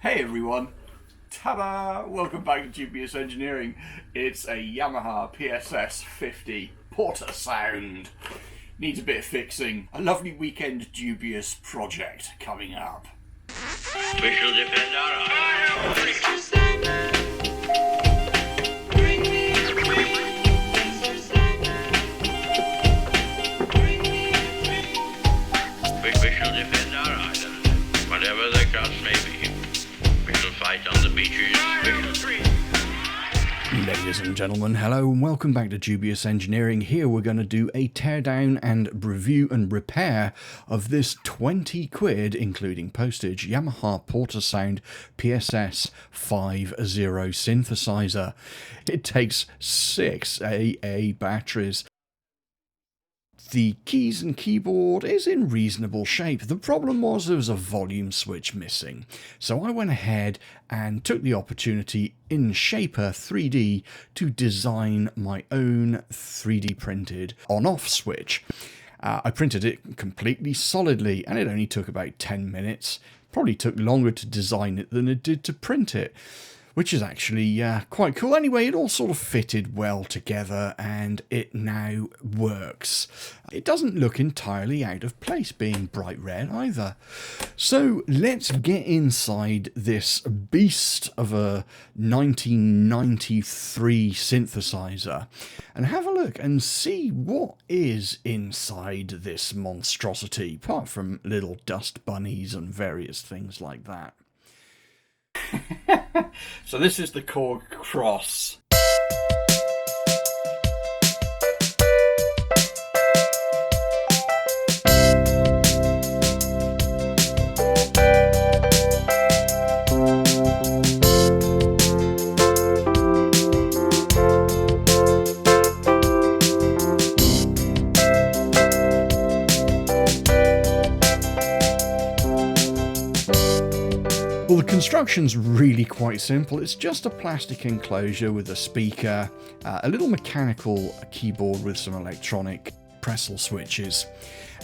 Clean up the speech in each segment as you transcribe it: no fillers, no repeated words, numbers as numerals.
Hey everyone, ta-da! Welcome back to Dubious Engineering. It's a Yamaha PSS-50 Portasound. Needs a bit of fixing. A lovely weekend dubious project coming up. We shall defend our honor. We shall defend our island, whatever the cost may be. We shall fight on the beaches. Ladies and gentlemen, hello and welcome back to Dubious Engineering. Here we're going to do a teardown and review and repair of this 20 quid, including postage, Yamaha Portasound PSS-50 synthesizer. It takes 6 AA batteries. The keys and keyboard is in reasonable shape. The problem was there was a volume switch missing. So I went ahead and took the opportunity in Shaper 3D to design my own 3D printed on-off switch. I printed it completely solidly and it only took about 10 minutes. Probably took longer to design it than it did to print it, which is actually quite cool. Anyway, it all sort of fitted well together and it now works. It doesn't look entirely out of place being bright red either. So let's get inside this beast of a 1993 synthesizer and have a look and see what is inside this monstrosity, apart from little dust bunnies and various things like that. So this is the Korg Cross. Well, the construction's really quite simple. It's just a plastic enclosure with a speaker, a little mechanical keyboard with some electronic Pressel switches,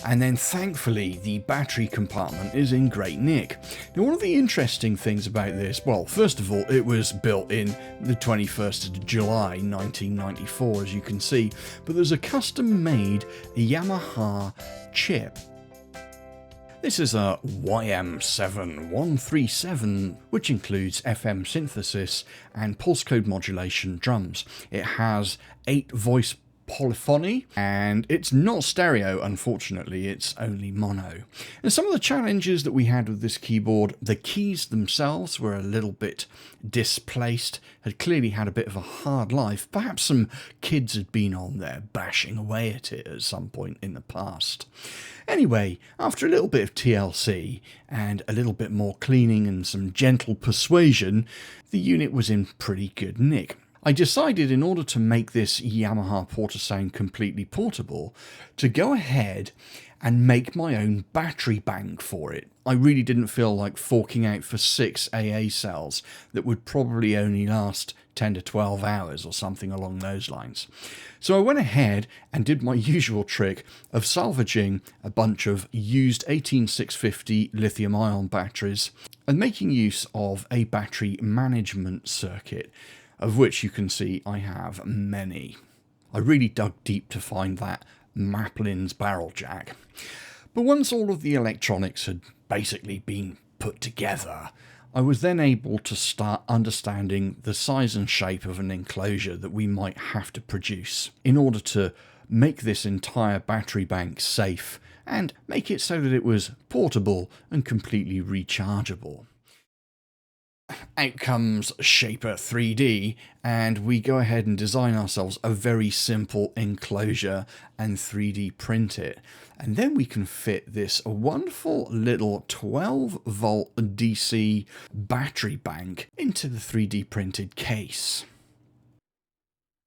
and then thankfully the battery compartment is in great nick. Now, one of the interesting things about this, well, first of all, it was built in the 21st of July 1994, as you can see, but there's a custom-made Yamaha chip. This is a YM7137, which includes FM synthesis and pulse code modulation drums. It has 8 voice polyphony, and it's not stereo, unfortunately, it's only mono. And some of the challenges that we had with this keyboard, the keys themselves were a little bit displaced, had clearly had a bit of a hard life. Perhaps some kids had been on there bashing away at it at some point in the past. Anyway, after a little bit of TLC and a little bit more cleaning and some gentle persuasion, the unit was in pretty good nick. I decided, in order to make this Yamaha Portasound completely portable, to go ahead and make my own battery bank for it. I really didn't feel like forking out for 6 AA cells that would probably only last 10 to 12 hours or something along those lines. So I went ahead and did my usual trick of salvaging a bunch of used 18650 lithium-ion batteries and making use of a battery management circuit, of which you can see I have many. I really dug deep to find that Maplin's barrel jack. But once all of the electronics had basically been put together, I was then able to start understanding the size and shape of an enclosure that we might have to produce in order to make this entire battery bank safe and make it so that it was portable and completely rechargeable. Out comes Shaper 3D, and we go ahead and design ourselves a very simple enclosure and 3D print it. And then we can fit this wonderful little 12-volt DC battery bank into the 3D printed case.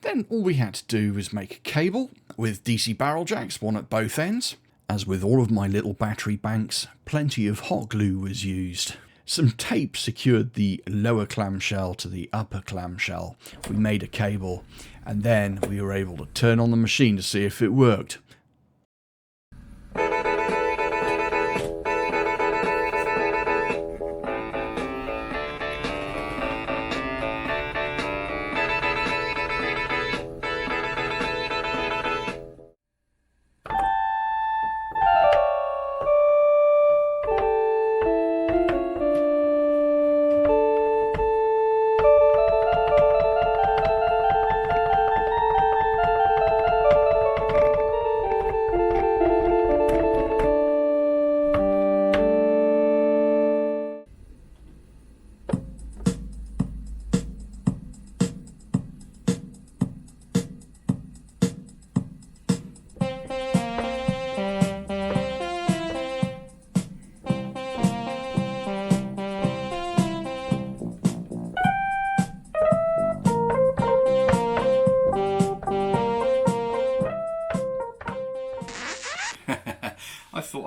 Then all we had to do was make a cable with DC barrel jacks, one at both ends. As with all of my little battery banks, plenty of hot glue was used. Some tape secured the lower clamshell to the upper clamshell. We made a cable, and then we were able to turn on the machine to see if it worked.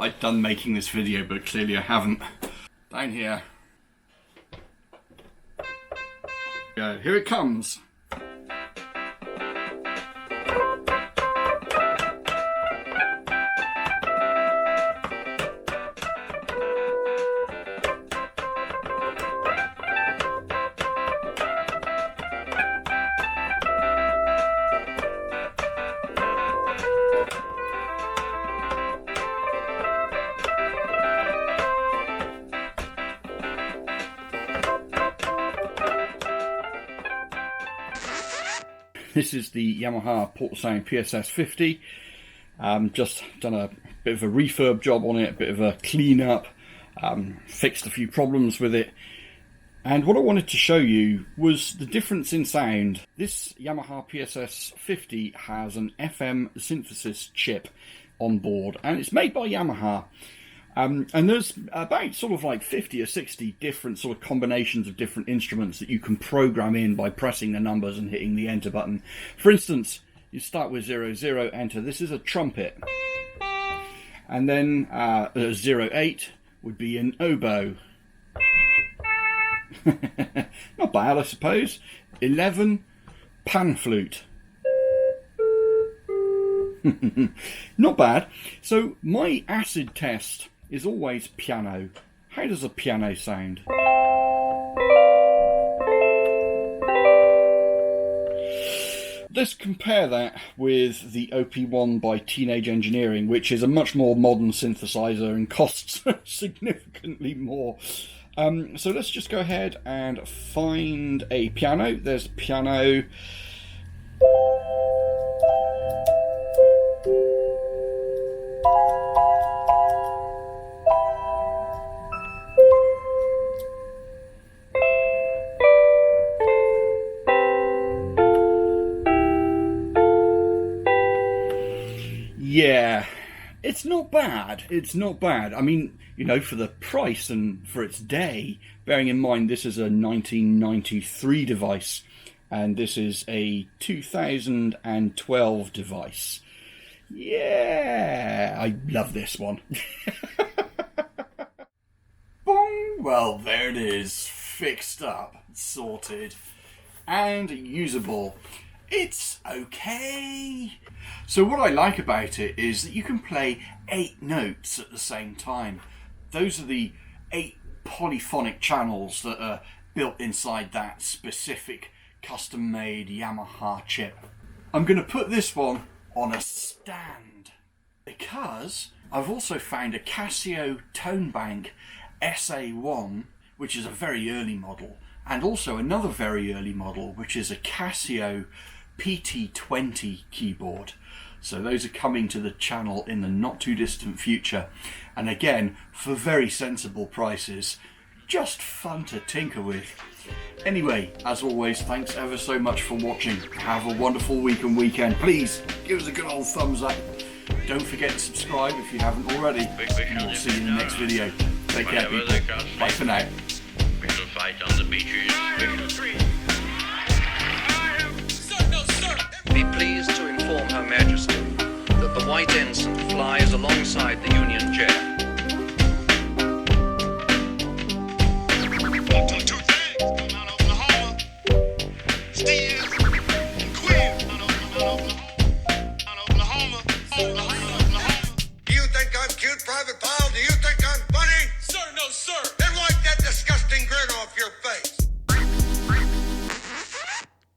I'd done making this video, but clearly I haven't. Down here. Here it comes. This is the Yamaha Portasound PSS-50. Just done a bit of a refurb job on it, a bit of a clean up, fixed a few problems with it. And what I wanted to show you was the difference in sound. This Yamaha PSS-50 has an FM synthesis chip on board, and it's made by Yamaha. And there's about sort of like 50 or 60 different sort of combinations of different instruments that you can program in by pressing the numbers and hitting the enter button. For instance, you start with 0, 0, enter. This is a trumpet. And then 0, 8 would be an oboe. Not bad, I suppose. 11, pan flute. Not bad. So my acid test is always piano. How does a piano sound? Let's compare that with the OP1 by Teenage Engineering, which is a much more modern synthesizer and costs significantly more. So let's just go ahead and find a piano. There's a piano. Yeah, it's not bad. It's not bad. I mean, you know, for the price and for its day, bearing in mind this is a 1993 device and this is a 2012 device. Yeah, I love this one. Boom! Well, there it is. Fixed up, sorted, and usable. It's okay. So what I like about it is that you can play 8 notes at the same time. Those are the 8 polyphonic channels that are built inside that specific custom-made Yamaha chip. I'm going to put this one on a stand because I've also found a Casio Tone Bank SA1, which is a very early model, and also another very early model, which is a Casio PT20 keyboard. So those are coming to the channel in the not too distant future, and again for very sensible prices. Just fun to tinker with. Anyway, as always, thanks ever so much for watching. Have a wonderful week and weekend. Please give us a good old thumbs up. Don't forget to subscribe if you haven't already, and we'll see you in the next video. Take care, people. Bye for now. We shall fight on the beaches. Be pleased to inform Her Majesty that the White Ensign flies alongside the Union Jack.